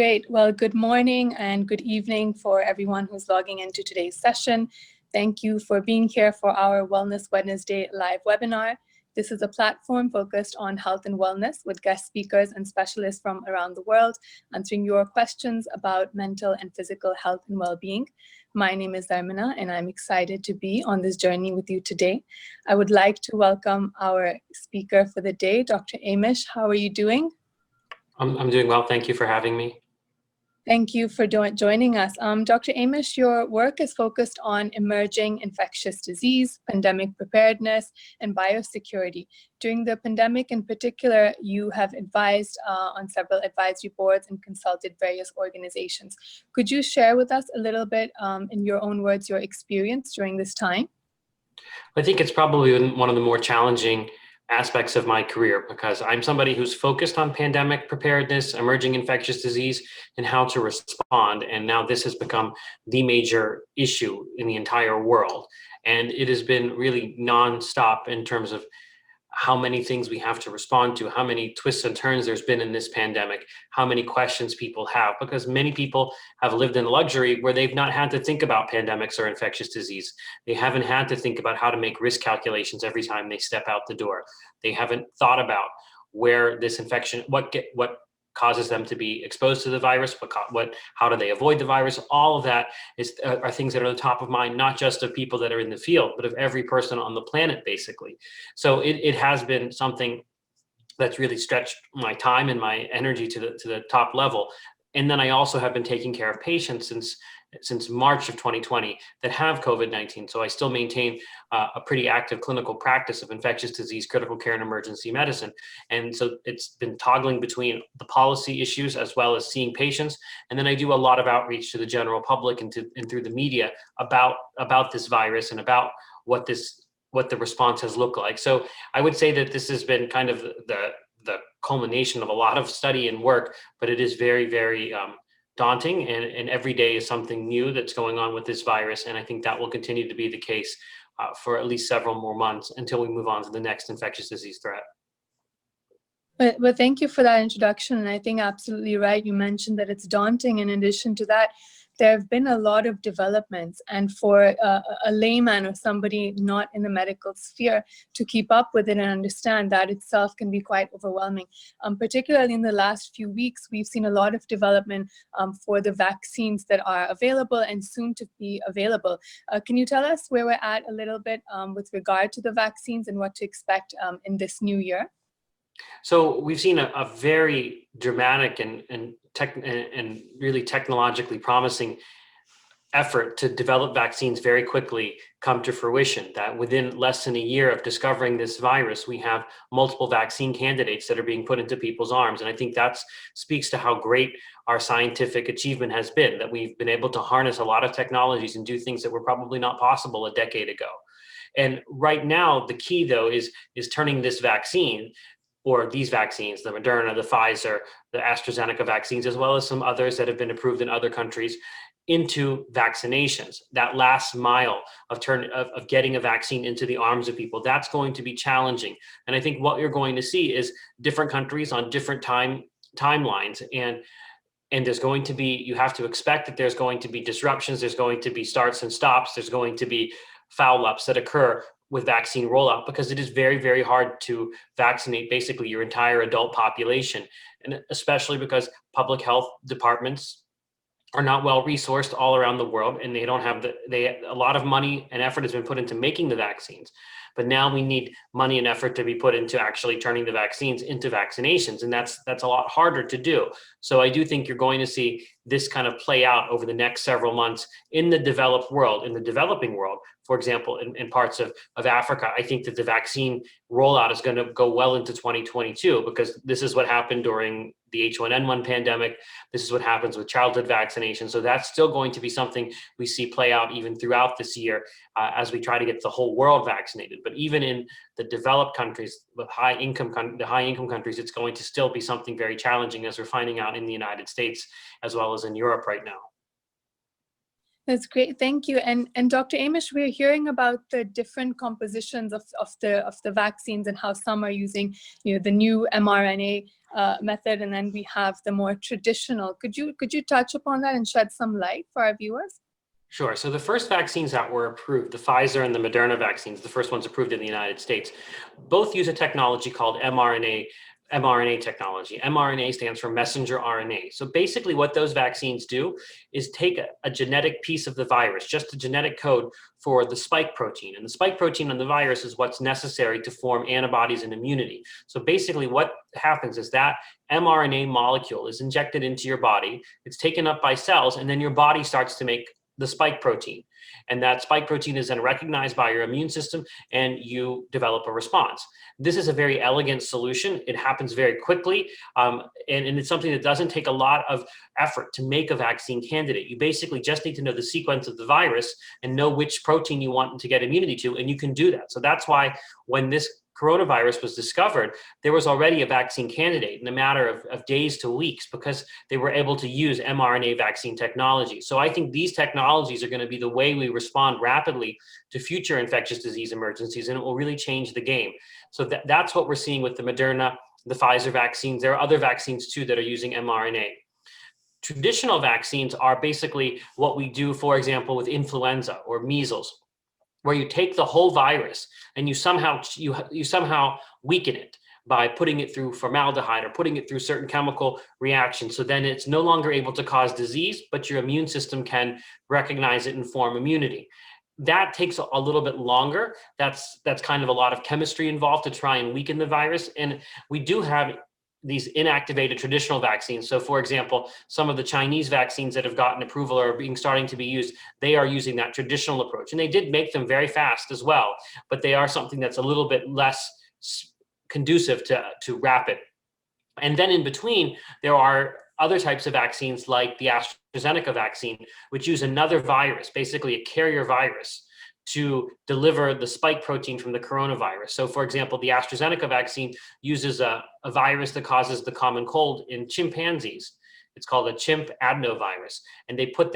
Great. Well, good morning and good evening for everyone who's logging into today's session. Thank you for being here for our Wellness Wednesday live webinar. This is a platform focused on health and wellness with guest speakers and specialists from around the world, answering your questions about mental and physical health and well-being. My name is Darmina, and I'm excited to be on this journey with you today. I would like to welcome our speaker for the day, Dr. Amishs. How are you doing? I'm doing well. Thank you for having me. Thank you for joining us. Dr. Amishs, your work is focused on emerging infectious disease, pandemic preparedness, and biosecurity. During the pandemic in particular, you have advised on several advisory boards and consulted various organizations. Could you share with us a little bit, in your own words, your experience during this time? I think it's probably been one of the more challenging aspects of my career because I'm somebody who's focused on pandemic preparedness, emerging infectious disease, and how to respond. And now this has become the major issue in the entire world. And it has been really nonstop in terms of how many things we have to respond to, how many twists and turns there's been in this pandemic, how many questions people have, because many people have lived in luxury where they've not had to think about pandemics or infectious disease. They haven't had to think about how to make risk calculations every time they step out the door. They haven't thought about where this infection, what causes them to be exposed to the virus, how do they avoid the virus. All of that are things that are at the top of mind, not just of people that are in the field, but of every person on the planet, basically. So it has been something that's really stretched my time and my energy to the top level. And then I also have been taking care of patients since March of 2020 that have COVID-19. So I still maintain a pretty active clinical practice of infectious disease, critical care, and emergency medicine. And so it's been toggling between the policy issues as well as seeing patients. And then I do a lot of outreach to the general public and through the media about this virus and about what the response has looked like. So I would say that this has been kind of the culmination of a lot of study and work, but it is very, very daunting, and every day is something new that's going on with this virus. And I think that will continue to be the case for at least several more months until we move on to the next infectious disease threat. But thank you for that introduction. And I think absolutely right. You mentioned that it's daunting. In addition to that, there have been a lot of developments, and for a layman or somebody not in the medical sphere to keep up with it and understand that itself can be quite overwhelming. Particularly in the last few weeks, we've seen a lot of development for the vaccines that are available and soon to be available. Can you tell us where we're at a little bit with regard to the vaccines and what to expect in this new year? So we've seen a very dramatic and really technologically promising effort to develop vaccines very quickly come to fruition, that within less than a year of discovering this virus, we have multiple vaccine candidates that are being put into people's arms. And I think that speaks to how great our scientific achievement has been, that we've been able to harness a lot of technologies and do things that were probably not possible a decade ago. And right now, the key, though, is turning this vaccine, or these vaccines, the Moderna, the Pfizer, the AstraZeneca vaccines, as well as some others that have been approved in other countries, into vaccinations. That last mile of getting a vaccine into the arms of people, that's going to be challenging. And I think what you're going to see is different countries on different timelines. And there's going to be, you have to expect that there's going to be disruptions, there's going to be starts and stops, there's going to be foul ups that occur with vaccine rollout, because it is very, very hard to vaccinate basically your entire adult population. And especially because public health departments are not well resourced all around the world, and they don't have a lot of money and effort has been put into making the vaccines. But now we need money and effort to be put into actually turning the vaccines into vaccinations. And that's a lot harder to do. So I do think you're going to see this kind of play out over the next several months in the developed world, in the developing world. For example, in parts of Africa, I think that the vaccine rollout is going to go well into 2022, because this is what happened during the H1N1 pandemic. This is what happens with childhood vaccination. So that's still going to be something we see play out even throughout this year as we try to get the whole world vaccinated. But even in the developed countries, the high income countries, it's going to still be something very challenging, as we're finding out in the United States as well as in Europe right now. That's great, thank you. And Dr. Amish, we're hearing about the different compositions of the vaccines and how some are using, the new mRNA method, and then we have the more traditional. Could you touch upon that and shed some light for our viewers? Sure. So the first vaccines that were approved, the Pfizer and the Moderna vaccines, the first ones approved in the United States, both use a technology called mRNA technology. mRNA stands for messenger RNA. So basically what those vaccines do is take a genetic piece of the virus, just a genetic code for the spike protein. And the spike protein on the virus is what's necessary to form antibodies and immunity. So basically what happens is that mRNA molecule is injected into your body, it's taken up by cells, and then your body starts to make the spike protein. And that spike protein is then recognized by your immune system and you develop a response. This is a very elegant solution. It happens very quickly. And it's something that doesn't take a lot of effort to make a vaccine candidate. You basically just need to know the sequence of the virus and know which protein you want to get immunity to, and you can do that. So that's why when this coronavirus was discovered, there was already a vaccine candidate in a matter of days to weeks because they were able to use mRNA vaccine technology. So I think these technologies are going to be the way we respond rapidly to future infectious disease emergencies, and it will really change the game. So that's what we're seeing with the Moderna, the Pfizer vaccines. There are other vaccines too that are using mRNA. Traditional vaccines are basically what we do, for example, with influenza or measles, where you take the whole virus and you somehow weaken it by putting it through formaldehyde or putting it through certain chemical reactions. So then it's no longer able to cause disease, but your immune system can recognize it and form immunity. That takes a little bit longer. That's kind of a lot of chemistry involved to try and weaken the virus. And we do have these inactivated traditional vaccines. So for example, some of the Chinese vaccines that have gotten approval or are starting to be used, they are using that traditional approach. And they did make them very fast as well, but they are something that's a little bit less conducive to rapid. And then in between, there are other types of vaccines like the AstraZeneca vaccine, which use another virus, basically a carrier virus, to deliver the spike protein from the coronavirus. So for example, the AstraZeneca vaccine uses a virus that causes the common cold in chimpanzees. It's called a chimp adenovirus. And they put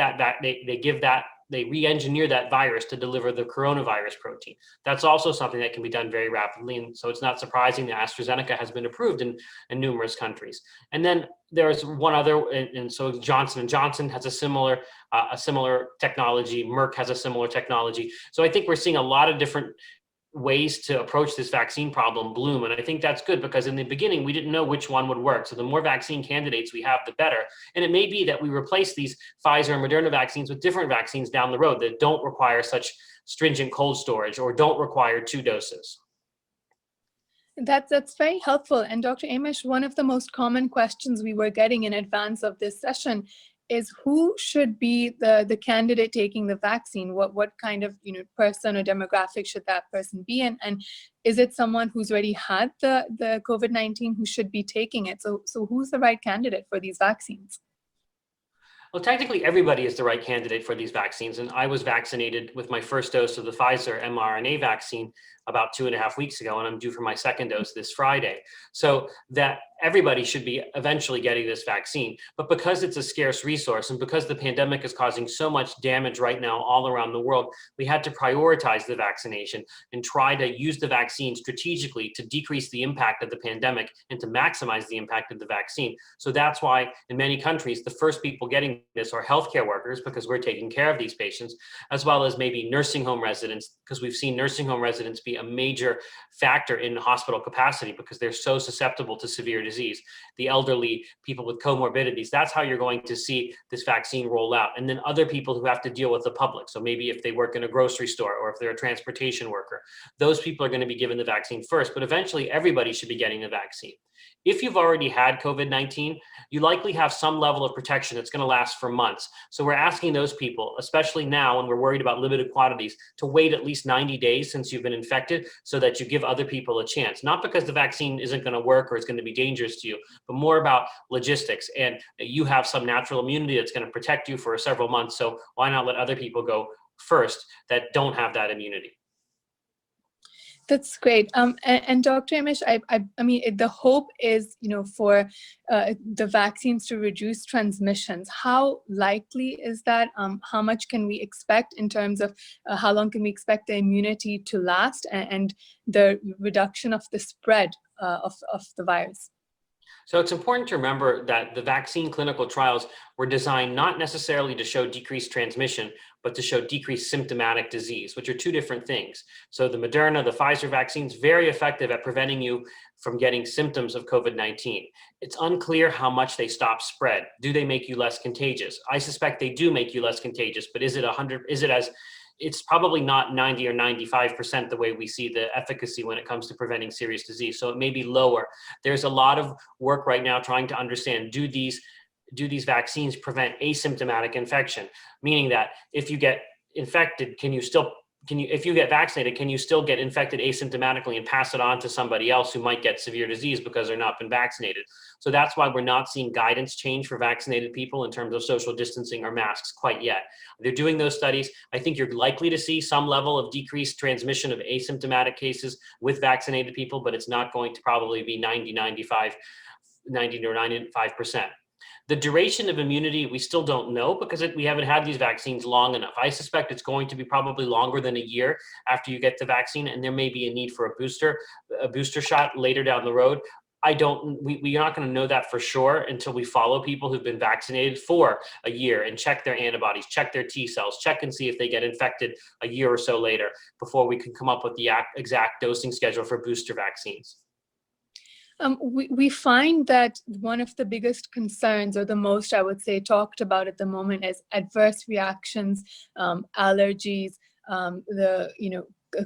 they re-engineer that virus to deliver the coronavirus protein. That's also something that can be done very rapidly. And so it's not surprising that AstraZeneca has been approved in numerous countries. And then there's one other, and so Johnson & Johnson has a similar technology. Merck has a similar technology. So I think we're seeing a lot of different ways to approach this vaccine problem bloom. And I think that's good because in the beginning, we didn't know which one would work. So the more vaccine candidates we have, the better. And it may be that we replace these Pfizer and Moderna vaccines with different vaccines down the road that don't require such stringent cold storage or don't require 2 doses. That's very helpful. And Dr. Amish, one of the most common questions we were getting in advance of this session is who should be the candidate taking the vaccine? What kind of person or demographic should that person be in? And is it someone who's already had the COVID-19 who should be taking it? So who's the right candidate for these vaccines? Well, technically, everybody is the right candidate for these vaccines. And I was vaccinated with my first dose of the Pfizer mRNA vaccine about 2.5 weeks ago, and I'm due for my second dose this Friday. So that everybody should be eventually getting this vaccine. But because it's a scarce resource and because the pandemic is causing so much damage right now all around the world, we had to prioritize the vaccination and try to use the vaccine strategically to decrease the impact of the pandemic and to maximize the impact of the vaccine. So that's why in many countries, the first people getting this are healthcare workers because we're taking care of these patients, as well as maybe nursing home residents, because we've seen nursing home residents be a major factor in hospital capacity because they're so susceptible to severe disease. The elderly, people with comorbidities, that's how you're going to see this vaccine roll out. And then other people who have to deal with the public. So maybe if they work in a grocery store or if they're a transportation worker, those people are going to be given the vaccine first, but eventually everybody should be getting the vaccine. If you've already had COVID-19, you likely have some level of protection that's going to last for months. So we're asking those people, especially now when we're worried about limited quantities, to wait at least 90 days since you've been infected so that you give other people a chance. Not because the vaccine isn't going to work or it's going to be dangerous to you, but more about logistics. And you have some natural immunity that's going to protect you for several months. So why not let other people go first that don't have that immunity? That's great. And Dr. Amish, I mean, the hope is, for the vaccines to reduce transmissions. How likely is that? How much can we expect in terms of how long can we expect the immunity to last and the reduction of the spread of the virus? So it's important to remember that the vaccine clinical trials were designed not necessarily to show decreased transmission, but to show decreased symptomatic disease, which are two different things. So the Moderna, the Pfizer vaccines, very effective at preventing you from getting symptoms of COVID-19. It's unclear how much they stop spread. Do they make you less contagious? I suspect they do make you less contagious, but is it as it's probably not 90 or 95% the way we see the efficacy when it comes to preventing serious disease. So it may be lower. There's a lot of work right now trying to understand, do these vaccines prevent asymptomatic infection? Meaning that if you get infected, if you get vaccinated, can you still get infected asymptomatically and pass it on to somebody else who might get severe disease because they're not been vaccinated? So that's why we're not seeing guidance change for vaccinated people in terms of social distancing or masks quite yet. They're doing those studies. I think you're likely to see some level of decreased transmission of asymptomatic cases with vaccinated people, but it's not going to probably be 90 or 95%. The duration of immunity, we still don't know because we haven't had these vaccines long enough. I suspect it's going to be probably longer than a year after you get the vaccine, and there may be a need for a booster shot later down the road. We're not going to know that for sure until we follow people who've been vaccinated for a year and check their antibodies, check their T cells, check and see if they get infected a year or so later before we can come up with the exact dosing schedule for booster vaccines. We find that one of the biggest concerns, or the most, I would say, talked about at the moment, is adverse reactions, allergies, the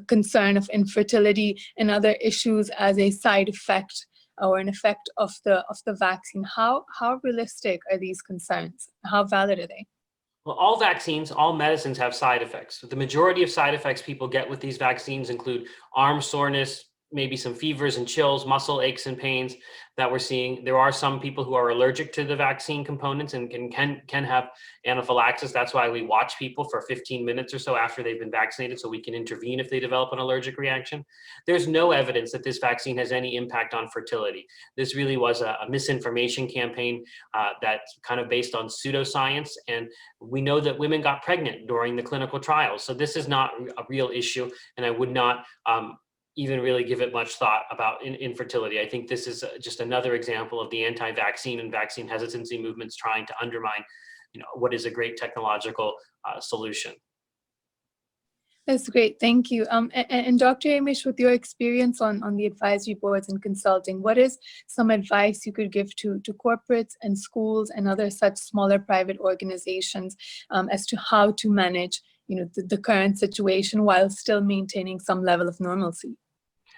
concern of infertility and other issues as a side effect or an effect of the vaccine. How realistic are these concerns? How valid are they? Well, all vaccines, all medicines have side effects. The majority of side effects people get with these vaccines include arm soreness, maybe some fevers and chills, muscle aches and pains that we're seeing. There are some people who are allergic to the vaccine components and can have anaphylaxis. That's why we watch people for 15 minutes or so after they've been vaccinated so we can intervene if they develop an allergic reaction. There's no evidence that this vaccine has any impact on fertility. This really was a misinformation campaign that's kind of based on pseudoscience. And we know that women got pregnant during the clinical trials. So this is not a real issue. And I would not even really give it much thought about infertility. I think this is just another example of the anti-vaccine and vaccine hesitancy movements trying to undermine, what is a great technological solution. That's great, thank you. And Dr. Amish, with your experience on the advisory boards and consulting, what is some advice you could give to corporates and schools and other such smaller private organizations as to how to manage, the current situation while still maintaining some level of normalcy?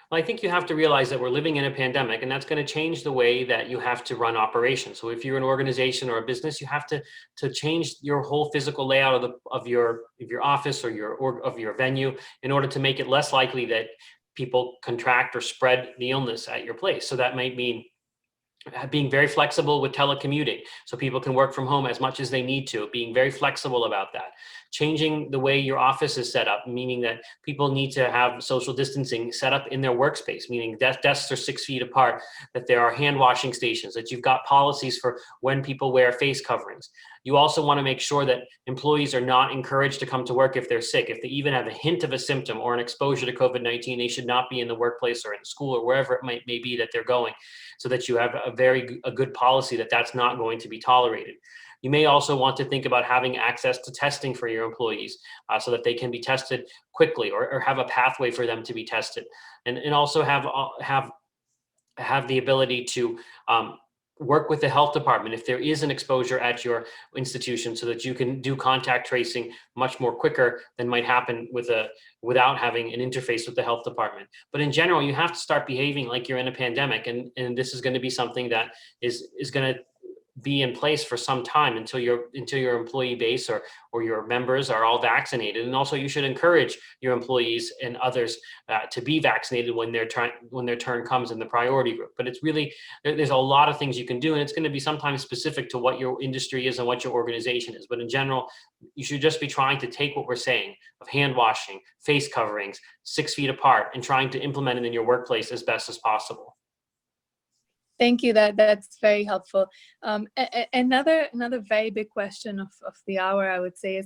Well, I think you have to realize that we're living in a pandemic, and that's going to change the way that you have to run operations. So if you're an organization or a business, you have to change your whole physical layout of your office or of your venue in order to make it less likely that people contract or spread the illness at your place. So that might mean being very flexible with telecommuting so people can work from home as much as they need to, being very flexible about that. Changing the way your office is set up, meaning that people need to have social distancing set up in their workspace, meaning desks are 6 feet apart, that there are hand washing stations, that you've got policies for when people wear face coverings. You also want to make sure that employees are not encouraged to come to work if they're sick. If they even have a hint of a symptom or an exposure to COVID-19, they should not be in the may or in school or wherever it may be that they're going, so that you have a good policy that that's not going to be tolerated. You may also want to think about having access to testing for your employees so that they can be tested quickly or have a pathway for them to be tested, and also have the ability to work with the health department if there is an exposure at your institution, so that you can do contact tracing much more quicker than might happen without having an interface with the health department. But in general, you have to start behaving like you're in a pandemic, and this is going to be something that is going to be in place for some time until your employee base or your members are all vaccinated. And also you should encourage your employees and others to be vaccinated when their turn comes in the priority group. But it's really, there's a lot of things you can do, and it's going to be sometimes specific to what your industry is and what your organization is. But in general, you should just be trying to take what we're saying of hand washing, face coverings, 6 feet apart, and trying to implement it in your workplace as best as possible. Thank you. That's very helpful. Another very big question of the hour, I would say,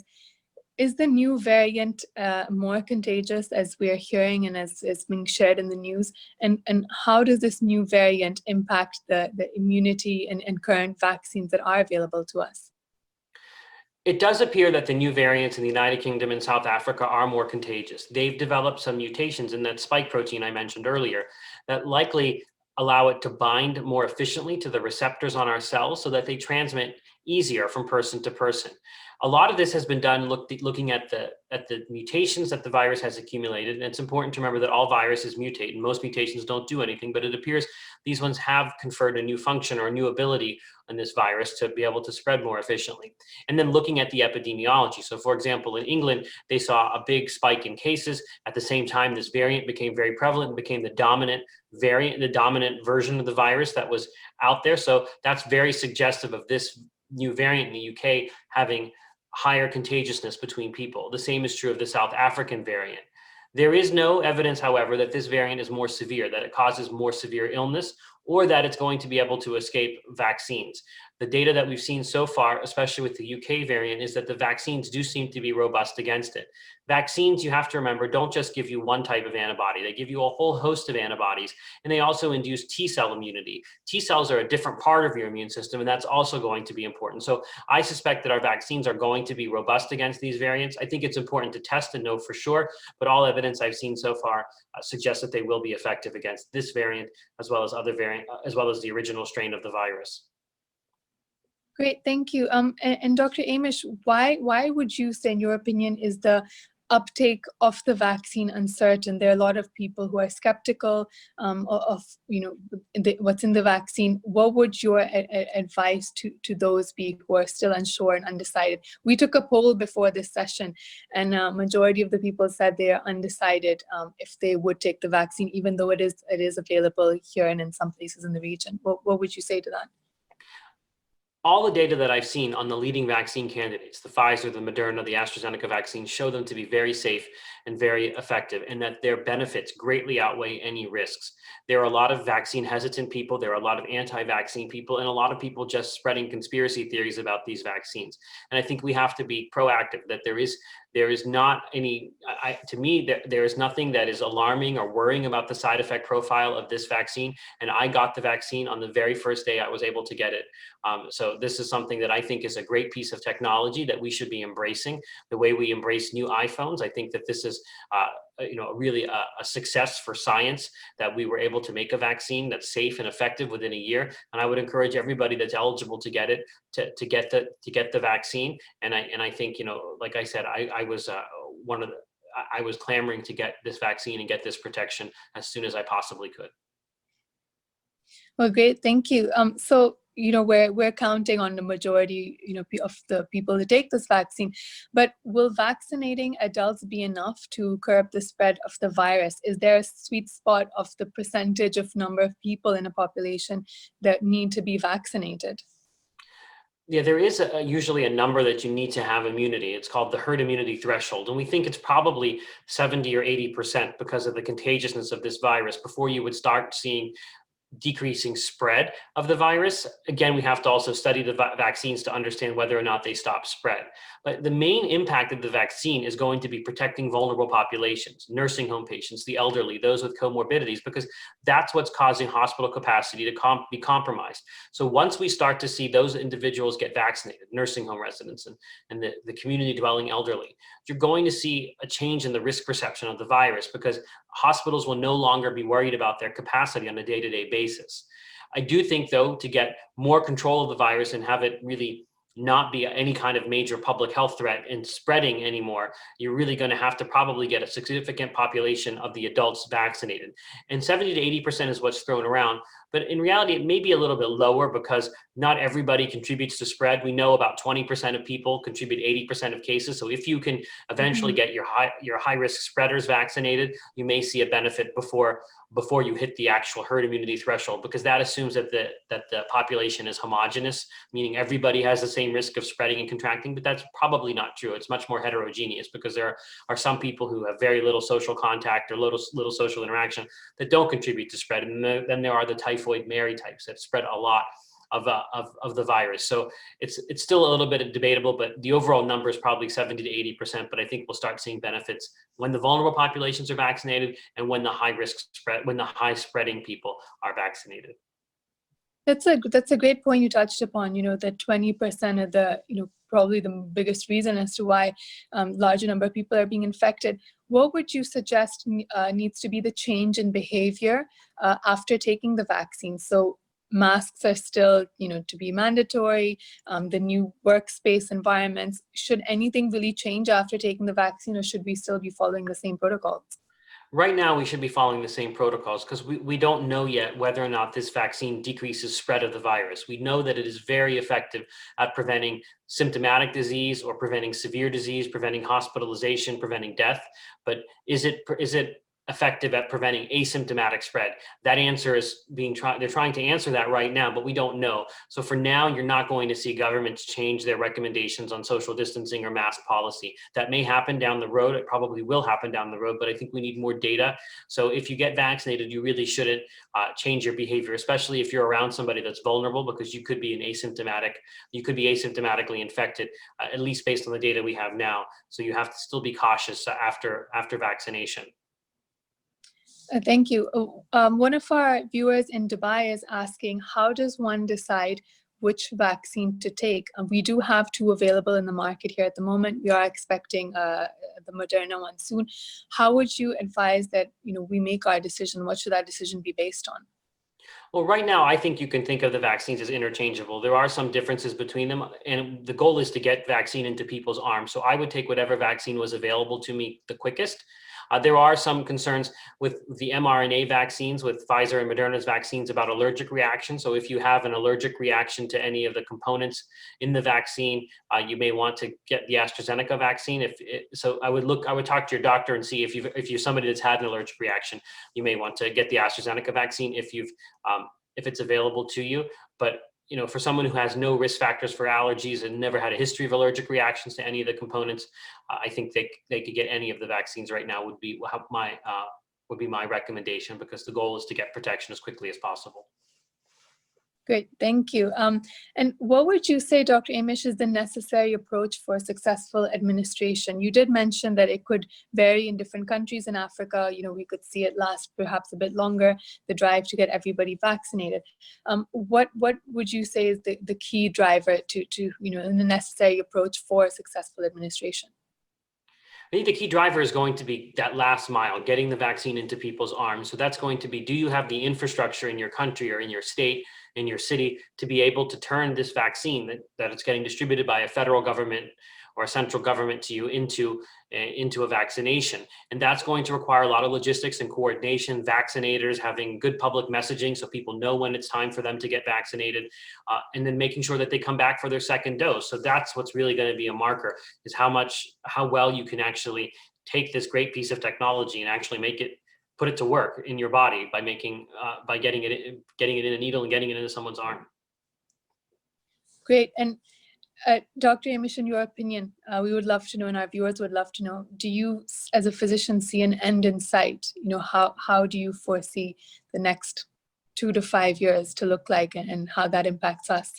is the new variant more contagious, as we are hearing and as is being shared in the news? And how does this new variant impact the immunity and current vaccines that are available to us? It does appear that the new variants in the United Kingdom and South Africa are more contagious. They've developed some mutations in that spike protein I mentioned earlier that likely allow it to bind more efficiently to the receptors on our cells so that they transmit easier from person to person. A lot of this has been done looking at the mutations that the virus has accumulated. And it's important to remember that all viruses mutate, and most mutations don't do anything, but it appears these ones have conferred a new function or a new ability on this virus to be able to spread more efficiently. And then looking at the epidemiology. So for example, in England, they saw a big spike in cases. At the same time, this variant became very prevalent and became the dominant variant, the dominant version of the virus that was out there. So that's very suggestive of this new variant in the UK having higher contagiousness between people. The same is true of the South African variant. There is no evidence, however, that this variant is more severe, that it causes more severe illness, or that it's going to be able to escape vaccines. The data that we've seen so far, especially with the UK variant, is that the vaccines do seem to be robust against it. Vaccines, you have to remember, don't just give you one type of antibody. They give you a whole host of antibodies, and they also induce T-cell immunity. T-cells are a different part of your immune system, and that's also going to be important. So I suspect that our vaccines are going to be robust against these variants. I think it's important to test and know for sure, but all evidence I've seen so far suggests that they will be effective against this variant, as well as other variant, as well as the original strain of the virus. Great, thank you. And Dr. Amish, why would you say, in your opinion, is the uptake of the vaccine uncertain? There are a lot of people who are skeptical of what's in the vaccine. What would your advice to those be who are still unsure and undecided? We took a poll before this session, and a majority of the people said they are undecided if they would take the vaccine, even though it is available here and in some places in the region. What would you say to that? All the data that I've seen on the leading vaccine candidates, the Pfizer, the Moderna, the AstraZeneca vaccines, show them to be very safe and very effective, and that their benefits greatly outweigh any risks. There are a lot of vaccine hesitant people, there are a lot of anti-vaccine people, and a lot of people just spreading conspiracy theories about these vaccines. And I think we have to be proactive, that there is not any, to me, there is nothing that is alarming or worrying about the side effect profile of this vaccine. And I got the vaccine on the very first day I was able to get it. So this is something that I think is a great piece of technology that we should be embracing. The way we embrace new iPhones, I think that this is really a success for science, that we were able to make a vaccine that's safe and effective within a year. And I would encourage everybody that's eligible to get it to get the vaccine. And I think, like I said, I was clamoring to get this vaccine and get this protection as soon as I possibly could. Well, great, thank you. So we're counting on the majority, of the people to take this vaccine, but will vaccinating adults be enough to curb the spread of the virus? Is there a sweet spot of the percentage of number of people in a population that need to be vaccinated? Yeah, there is usually a number that you need to have immunity. It's called the herd immunity threshold. And we think it's probably 70 or 80% because of the contagiousness of this virus before you would start seeing decreasing spread of the virus. Again, we have to also study the vaccines to understand whether or not they stop spread. But the main impact of the vaccine is going to be protecting vulnerable populations, nursing home patients, the elderly, those with comorbidities, because that's what's causing hospital capacity to be compromised. So once we start to see those individuals get vaccinated, nursing home residents and the community dwelling elderly, you're going to see a change in the risk perception of the virus, because hospitals will no longer be worried about their capacity on a day-to-day basis. I do think, though, to get more control of the virus and have it really not be any kind of major public health threat and spreading anymore, you're really going to have to probably get a significant population of the adults vaccinated. And 70 to 80% is what's thrown around. But in reality, it may be a little bit lower because not everybody contributes to spread. We know about 20% of people contribute 80% of cases. So if you can eventually get your high risk spreaders vaccinated, you may see a benefit before you hit the actual herd immunity threshold, because that assumes that the population is homogenous, meaning everybody has the same risk of spreading and contracting. But that's probably not true. It's much more heterogeneous, because there are some people who have very little social contact or little social interaction that don't contribute to spread. And then there are the typhoid Mary types that spread a lot of the virus. So it's still a little bit debatable, but the overall number is probably 70 to 80%. But I think we'll start seeing benefits when the vulnerable populations are vaccinated and when the high spreading people are vaccinated. That's a great point you touched upon, that 20% of the, probably the biggest reason as to why larger number of people are being infected. What would you suggest needs to be the change in behavior after taking the vaccine? So masks are still, to be mandatory, the new workspace environments. Should anything really change after taking the vaccine, or should we still be following the same protocols? Right now, we should be following the same protocols, because we don't know yet whether or not this vaccine decreases spread of the virus. We know that it is very effective at preventing symptomatic disease or preventing severe disease, preventing hospitalization, preventing death. But is it effective at preventing asymptomatic spread? That answer is they're trying to answer that right now, but we don't know. So for now, you're not going to see governments change their recommendations on social distancing or mask policy. That may happen down the road. It probably will happen down the road, but I think we need more data. So if you get vaccinated, you really shouldn't change your behavior, especially if you're around somebody that's vulnerable, because you could be asymptomatically infected, at least based on the data we have now. So you have to still be cautious after vaccination. Thank you. One of our viewers in Dubai is asking, how does one decide which vaccine to take? We do have 2 available in the market here at the moment. We are expecting the Moderna one soon. How would you advise that we make our decision? What should that decision be based on? Well, right now, I think you can think of the vaccines as interchangeable. There are some differences between them, and the goal is to get vaccine into people's arms. So I would take whatever vaccine was available to me the quickest. There are some concerns with the mRNA vaccines, with Pfizer and Moderna's vaccines, about allergic reaction. So if you have an allergic reaction to any of the components in the vaccine, you may want to get the AstraZeneca vaccine. So I would talk to your doctor and see if you're somebody that's had an allergic reaction, you may want to get the AstraZeneca vaccine if it's available to you. But for someone who has no risk factors for allergies and never had a history of allergic reactions to any of the components, I think they could get any of the vaccines right now would be my recommendation, because the goal is to get protection as quickly as possible. Great, thank you. And what would you say, Dr. Amishs, is the necessary approach for successful administration? You did mention that it could vary in different countries in Africa. We could see it last perhaps a bit longer, the drive to get everybody vaccinated. What would you say is the key driver to in the necessary approach for successful administration? I think the key driver is going to be that last mile, getting the vaccine into people's arms. So that's going to be, do you have the infrastructure in your country or in your state, in your city, to be able to turn this vaccine that it's getting distributed by a federal government or a central government to you into a vaccination? And that's going to require a lot of logistics and coordination, vaccinators having good public messaging so people know when it's time for them to get vaccinated, and then making sure that they come back for their second dose. So that's what's really going to be a marker, is how well you can actually take this great piece of technology and actually put it to work in your body by getting it in a needle and getting it into someone's arm. Great. And Dr. Amishs, in your opinion, we would love to know, and our viewers would love to know, do you, as a physician, see an end in sight? How do you foresee the next 2 to 5 years to look like, and how that impacts us?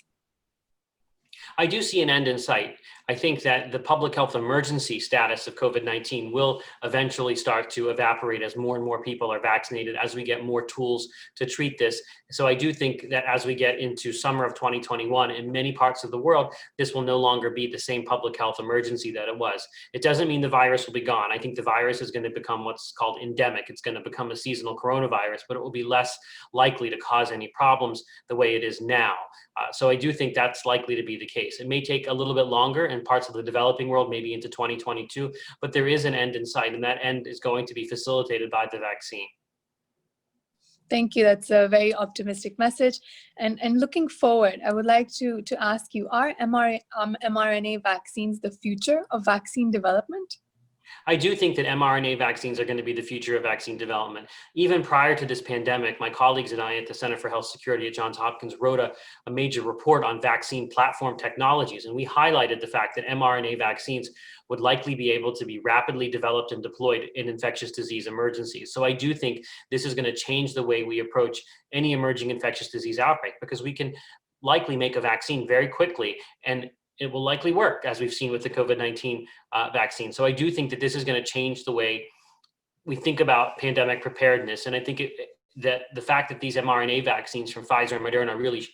I do see an end in sight. I think that the public health emergency status of COVID-19 will eventually start to evaporate as more and more people are vaccinated, as we get more tools to treat this. So I do think that as we get into summer of 2021, in many parts of the world, this will no longer be the same public health emergency that it was. It doesn't mean the virus will be gone. I think the virus is going to become what's called endemic. It's going to become a seasonal coronavirus, but it will be less likely to cause any problems the way it is now. So I do think that's likely to be the case. It may take a little bit longer in parts of the developing world, maybe into 2022, but there is an end in sight, and that end is going to be facilitated by the vaccine. Thank you. That's a very optimistic message. And looking forward, I would like to ask you, are mRNA vaccines the future of vaccine development? I do think that mRNA vaccines are going to be the future of vaccine development. Even prior to this pandemic, my colleagues and I at the Center for Health Security at Johns Hopkins wrote a major report on vaccine platform technologies, and we highlighted the fact that mRNA vaccines would likely be able to be rapidly developed and deployed in infectious disease emergencies. So I do think this is going to change the way we approach any emerging infectious disease outbreak, because we can likely make a vaccine very quickly, and it will likely work, as we've seen with the COVID-19 vaccine. So I do think that this is going to change the way we think about pandemic preparedness. And I think that the fact that these mRNA vaccines from Pfizer and Moderna really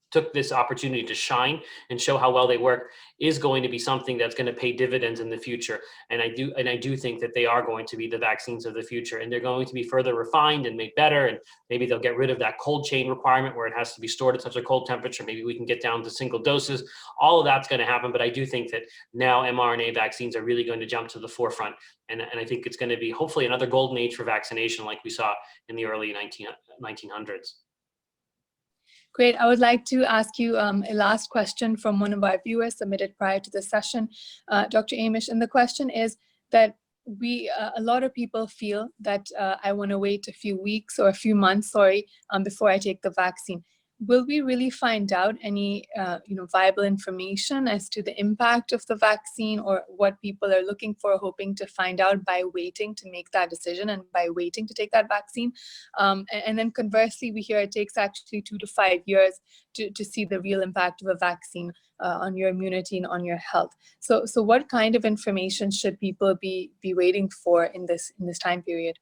took this opportunity to shine and show how well they work is going to be something that's going to pay dividends in the future. And I do think that they are going to be the vaccines of the future, and they're going to be further refined and made better. And maybe they'll get rid of that cold chain requirement where it has to be stored at such a cold temperature. Maybe we can get down to single doses. All of that's going to happen. But I do think that now mRNA vaccines are really going to jump to the forefront. And I think it's going to be hopefully another golden age for vaccination like we saw in the early 1900s. Great. I would like to ask you a last question from one of our viewers submitted prior to the session, Dr. Amishs. And the question is that a lot of people feel that I want to wait a few weeks or a few months, before I take the vaccine. Will we really find out any viable information as to the impact of the vaccine, or what people are looking for, hoping to find out by waiting to make that decision and by waiting to take that vaccine? And then conversely, we hear it takes actually 2 to 5 years to see the real impact of a vaccine on your immunity and on your health. So what kind of information should people be waiting for in this time period?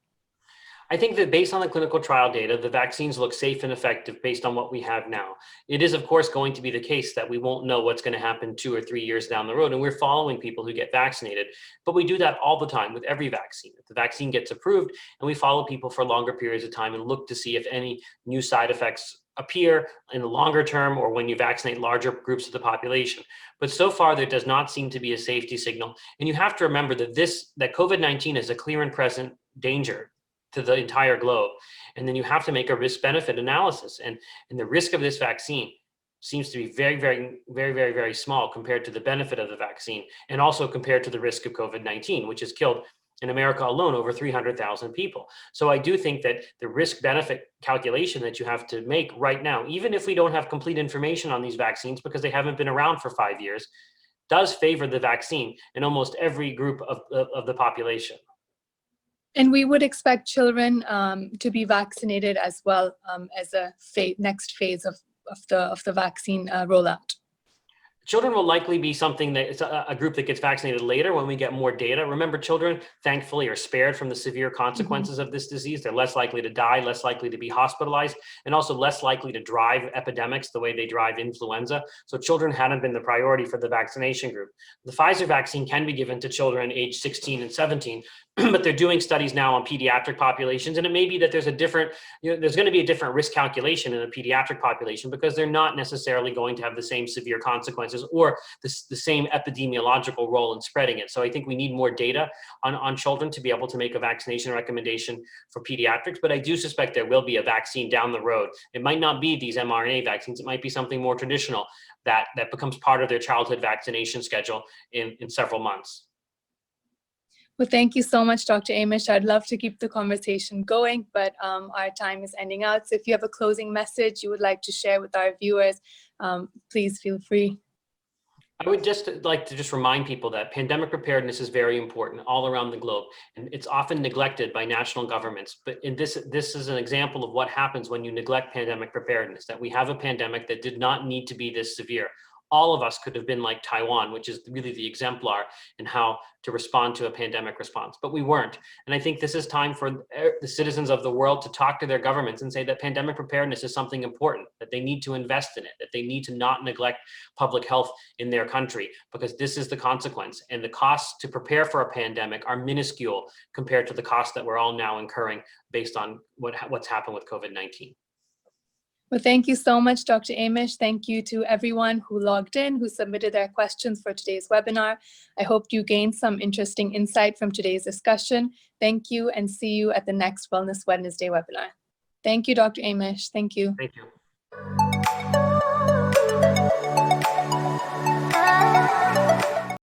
I think that based on the clinical trial data, the vaccines look safe and effective based on what we have now. It is, of course, going to be the case that we won't know what's going to happen 2 or 3 years down the road, and we're following people who get vaccinated. But we do that all the time with every vaccine. If the vaccine gets approved, and we follow people for longer periods of time and look to see if any new side effects appear in the longer term or when you vaccinate larger groups of the population. But so far, there does not seem to be a safety signal. And you have to remember that COVID-19 is a clear and present danger to the entire globe. And then you have to make a risk-benefit analysis. And the risk of this vaccine seems to be very, very, very, very, very small compared to the benefit of the vaccine, and also compared to the risk of COVID-19, which has killed in America alone over 300,000 people. So I do think that the risk-benefit calculation that you have to make right now, even if we don't have complete information on these vaccines because they haven't been around for 5 years, does favor the vaccine in almost every group of the population. And we would expect children to be vaccinated as well as a next phase of the vaccine rollout. Children will likely be something that it's a group that gets vaccinated later when we get more data. Remember, children, thankfully, are spared from the severe consequences of this disease. They're less likely to die, less likely to be hospitalized, and also less likely to drive epidemics the way they drive influenza. So children hadn't been the priority for the vaccination group. The Pfizer vaccine can be given to children age 16 and 17, but they're doing studies now on pediatric populations. And it may be that there's going to be a different risk calculation in a pediatric population because they're not necessarily going to have the same severe consequences or the same epidemiological role in spreading it. So I think we need more data on children to be able to make a vaccination recommendation for pediatrics, but I do suspect there will be a vaccine down the road. It might not be these mRNA vaccines. It might be something more traditional that becomes part of their childhood vaccination schedule in several months. Well, thank you so much, Dr. Amishs. I'd love to keep the conversation going, but our time is ending out. So if you have a closing message you would like to share with our viewers, please feel free. I would just like to remind people that pandemic preparedness is very important all around the globe, and it's often neglected by national governments. But this is an example of what happens when you neglect pandemic preparedness, that we have a pandemic that did not need to be this severe. all of us could have been like Taiwan, which is really the exemplar in how to respond to a pandemic response, but we weren't. And I think this is time for the citizens of the world to talk to their governments and say that pandemic preparedness is something important, that they need to invest in it, that they need to not neglect public health in their country, because this is the consequence. And the costs to prepare for a pandemic are minuscule compared to the costs that we're all now incurring based on what's happened with COVID-19. Well, thank you so much, Dr. Amish. Thank you to everyone who logged in, who submitted their questions for today's webinar. I hope you gained some interesting insight from today's discussion. Thank you, and see you at the next Wellness Wednesday webinar. Thank you, Dr. Amish. Thank you. Thank you.